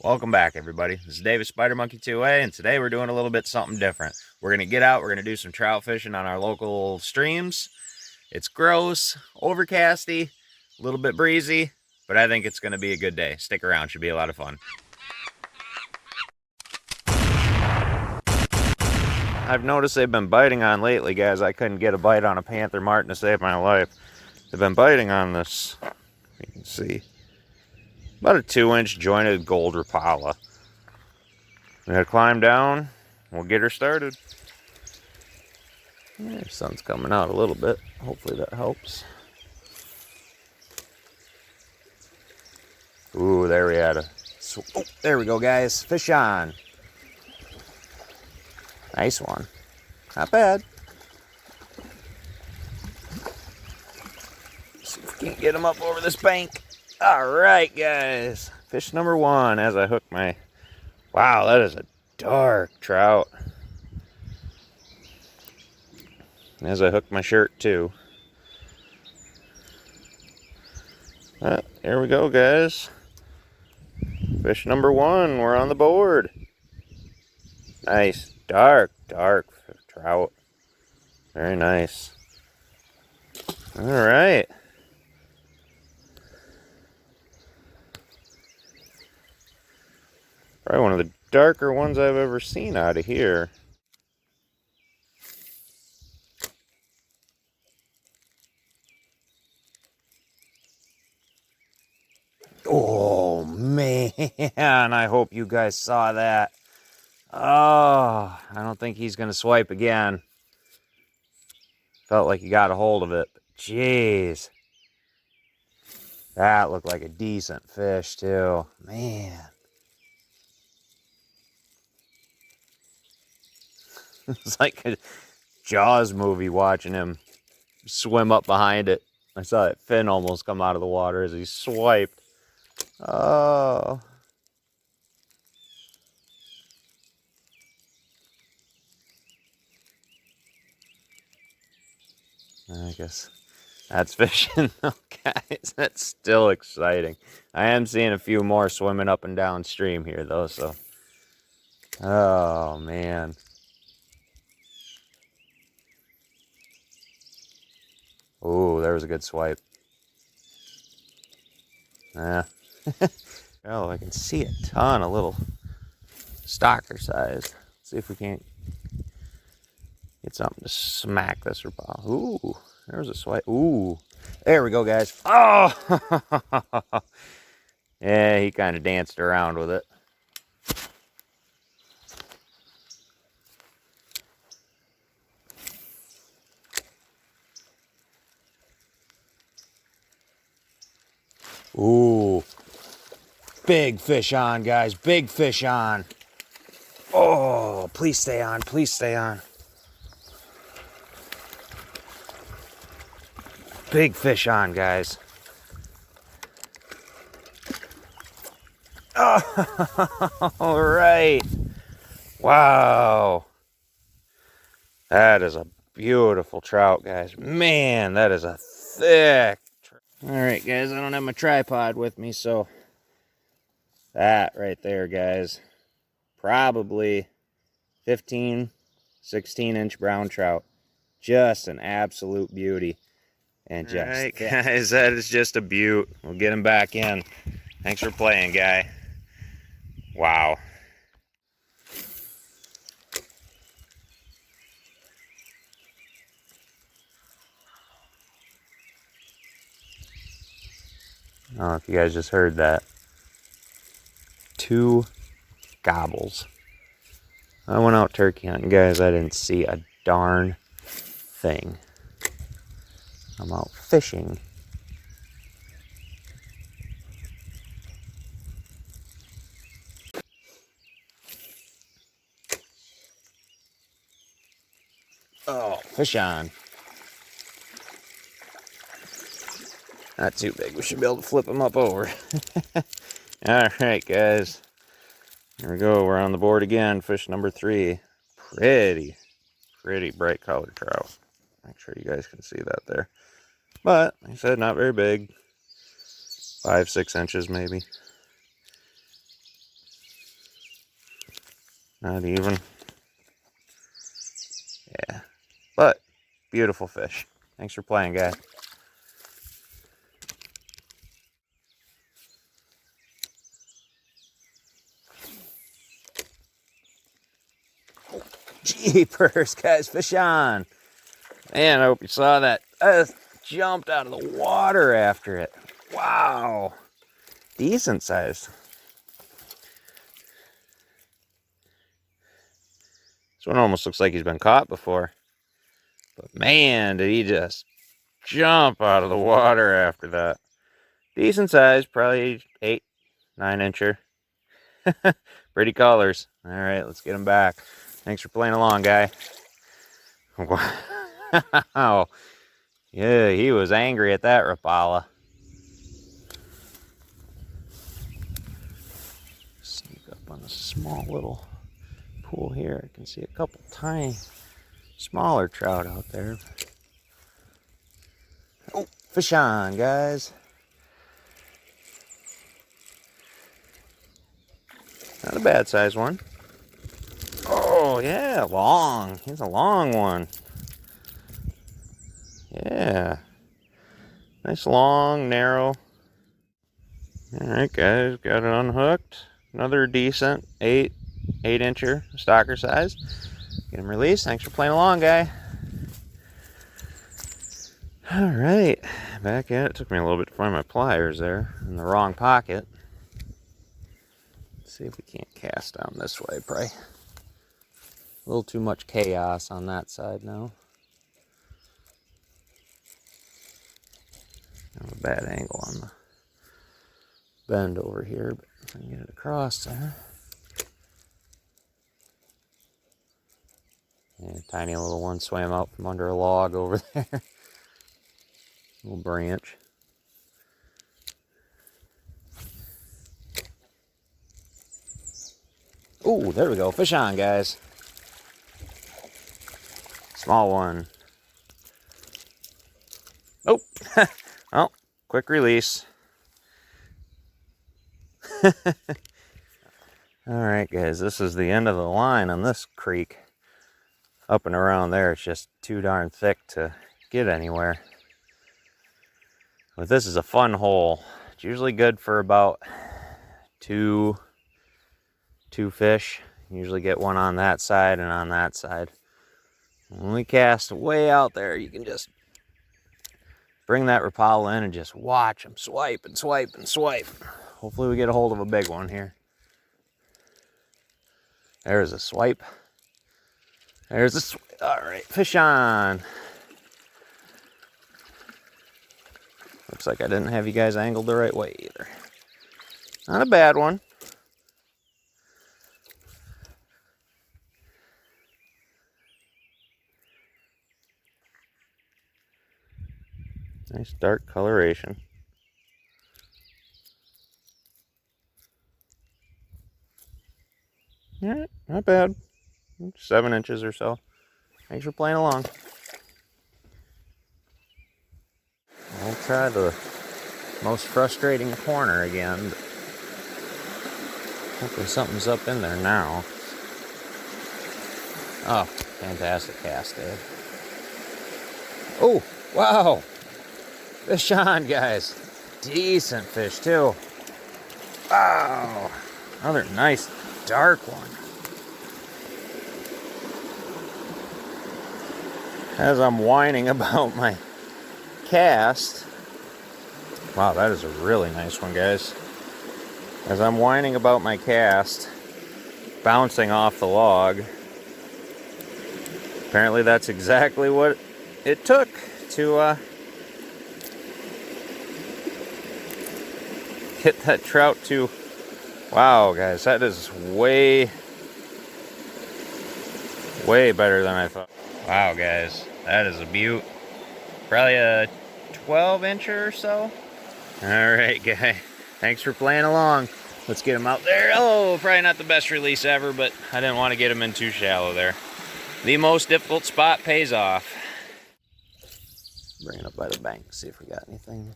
Welcome back, everybody. This is David Spider Monkey 2A, and today we're doing a little bit something different. We're going to get out, we're going to do some trout fishing on our local streams. It's gross, overcasty, a little bit breezy, but I think it's going to be a good day. Stick around, should be a lot of fun. I've noticed they've been biting on lately, guys. I couldn't get a bite on a panther martin to save my life. They've been biting on this, you can see, about a 2-inch jointed gold rapala. We gotta climb down. We'll get her started. Yeah, sun's coming out a little bit. Hopefully that helps. Ooh, there we had a. Oh, there we go, guys. Fish on. Nice one. Not bad. See if we can't get him up over this bank. All right, guys. Fish number one as I hook my. Wow, that is a dark trout. As I hook my shirt too. Here we go, guys. Fish number one, we're on the board. Nice, dark trout. Very nice. All right. Probably one of the darker ones I've ever seen out of here. Oh, man, I hope you guys saw that. Oh, I don't think he's going to swipe again. Felt like he got a hold of it. But jeez. That looked like a decent fish, too. Man. It's like a Jaws movie watching him swim up behind it. I saw that fin almost come out of the water as he swiped. Oh. I guess that's fishing though, guys. That's still exciting. I am seeing a few more swimming up and downstream here though, so. Oh, man. Ooh, there was a good swipe. Yeah. Oh, I can see a ton of little stalker size. Let's see if we can't get something to smack this rapala. Ooh, there's a swipe. Ooh, there we go, guys. Oh, yeah, he kind of danced around with it. Ooh, big fish on, guys. Big fish on. Oh, please stay on. Please stay on. Big fish on, guys. Oh, all right. Wow. That is a beautiful trout, guys. Man, that is a thick trout. All right, guys, I don't have my tripod with me, so that right there, guys, probably 15, 16-inch brown trout. Just an absolute beauty. And just all right, guys, that is just a beaut. We'll get him back in. Thanks for playing, guy. Wow. I don't know if you guys just heard that. 2 gobbles. I went out turkey hunting, guys. I didn't see a darn thing. I'm out fishing. Oh, fish on. Not too big. We should be able to flip them up over. All right, guys. Here we go. We're on the board again. Fish number 3. Pretty bright colored trout. Make sure you guys can see that there. But, like I said, not very big. 5-6 inches maybe. Not even. Yeah. But, beautiful fish. Thanks for playing, guys. Jeepers, guys, fish on. Man, I hope you saw that. I just jumped out of the water after it. Wow. Decent size. This one almost looks like he's been caught before. But man, did he just jump out of the water after that. Decent size, probably 8, 9 incher. Pretty colors. All right, let's get him back. Thanks for playing along, guy. Wow. Yeah, he was angry at that Rapala. Sneak up on a small little pool here. I can see a couple tiny, smaller trout out there. Oh, fish on, guys. Not a bad size one. Oh, yeah, long. He's a long one. Yeah. Nice, long, narrow. All right, guys, got it unhooked. Another decent 8-incher stalker size. Get him released. Thanks for playing along, guy. All right, back at it. Took me a little bit to find my pliers there in the wrong pocket. Let's see if we can't cast down this way. Probably a little too much chaos on that side now. Kind of a bad angle on the bend over here, but I can get it across there. Yeah, tiny little one swam out from under a log over there. Little branch. Oh, there we go. Fish on, guys. Small one. Oh, well, quick release. All right, guys, this is the end of the line on this creek. Up and around there, it's just too darn thick to get anywhere. But this is a fun hole. It's usually good for about two fish. Usually get one on that side and on that side. When we cast way out there, you can just bring that Rapala in and just watch them swipe and swipe and swipe. Hopefully we get a hold of a big one here. There's a swipe. There's a swipe. All right, fish on. Looks like I didn't have you guys angled the right way either. Not a bad one. Nice dark coloration. Yeah, not bad. 7 inches or so. Thanks for playing along. I'll try the most frustrating corner again. But hopefully something's up in there now. Oh, fantastic cast, Dave. Oh, wow. Fish on, guys. Decent fish, too. Wow. Another nice dark one. As I'm whining about my cast. Wow, that is a really nice one, guys. As I'm whining about my cast, bouncing off the log. Apparently that's exactly what it took to get that trout to... Wow, guys, that is way better than I thought. Wow, guys, that is a beaut. Probably a 12-incher or so. All right, guy. Thanks for playing along. Let's get him out there. Oh, probably not the best release ever, but I didn't want to get him in too shallow there. The most difficult spot pays off. Bring it up by the bank, see if we got anything.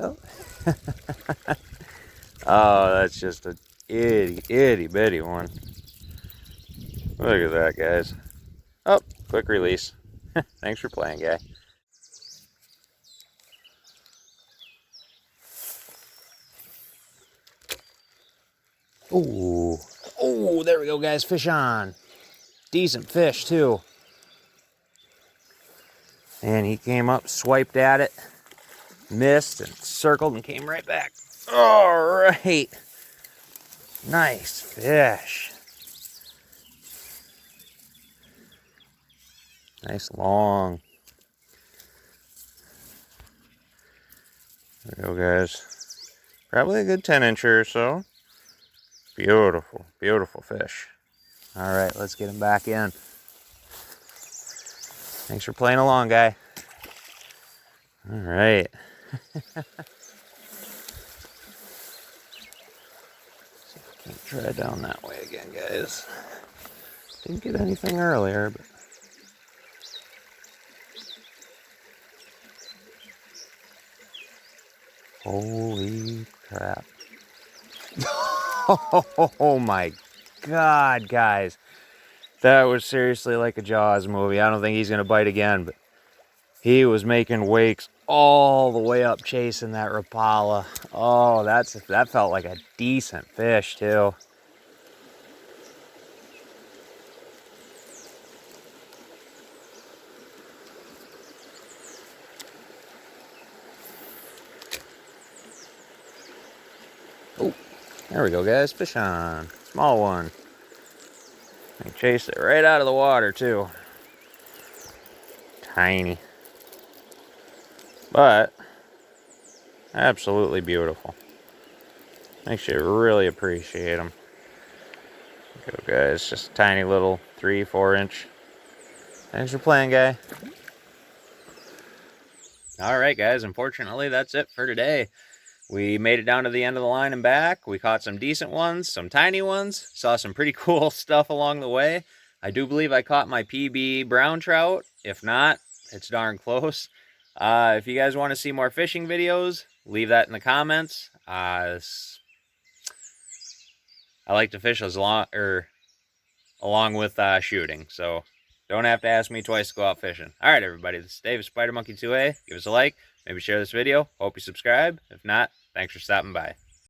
Oh. Oh, that's just a itty bitty one. Look at that, guys. Oh, quick release. Thanks for playing, guy. Ooh. Oh, there we go, guys. Fish on. Decent fish, too. And he came up, swiped at it, missed, and circled, and came right back. All right. Nice fish. Nice long. There we go, guys. Probably a good 10-incher or so. Beautiful, beautiful fish. All right, let's get him back in. Thanks for playing along, guy. All right. See if I can't try down that way again, guys. Didn't get anything earlier, but holy crap. Oh my God, guys. That was seriously like a Jaws movie. I don't think he's going to bite again, but he was making wakes all the way up chasing that Rapala. Oh, that felt like a decent fish, too. Oh, there we go, guys. Fish on. Small one. I chased it right out of the water, too. Tiny. But absolutely beautiful. Makes you really appreciate them. Go, guys. Just a tiny little 3-4 inch. Thanks for playing, guy. All right, guys. Unfortunately, that's it for today. We made it down to the end of the line and back. We caught some decent ones, some tiny ones. Saw some pretty cool stuff along the way. I do believe I caught my PB brown trout. If not, it's darn close. If you guys want to see more fishing videos, leave that in the comments. I like to fish along with shooting, so don't have to ask me twice to go out fishing. All right, everybody, this is Dave, Spider Monkey 2A. Give us a like, maybe share this video. Hope you subscribe. If not, thanks for stopping by.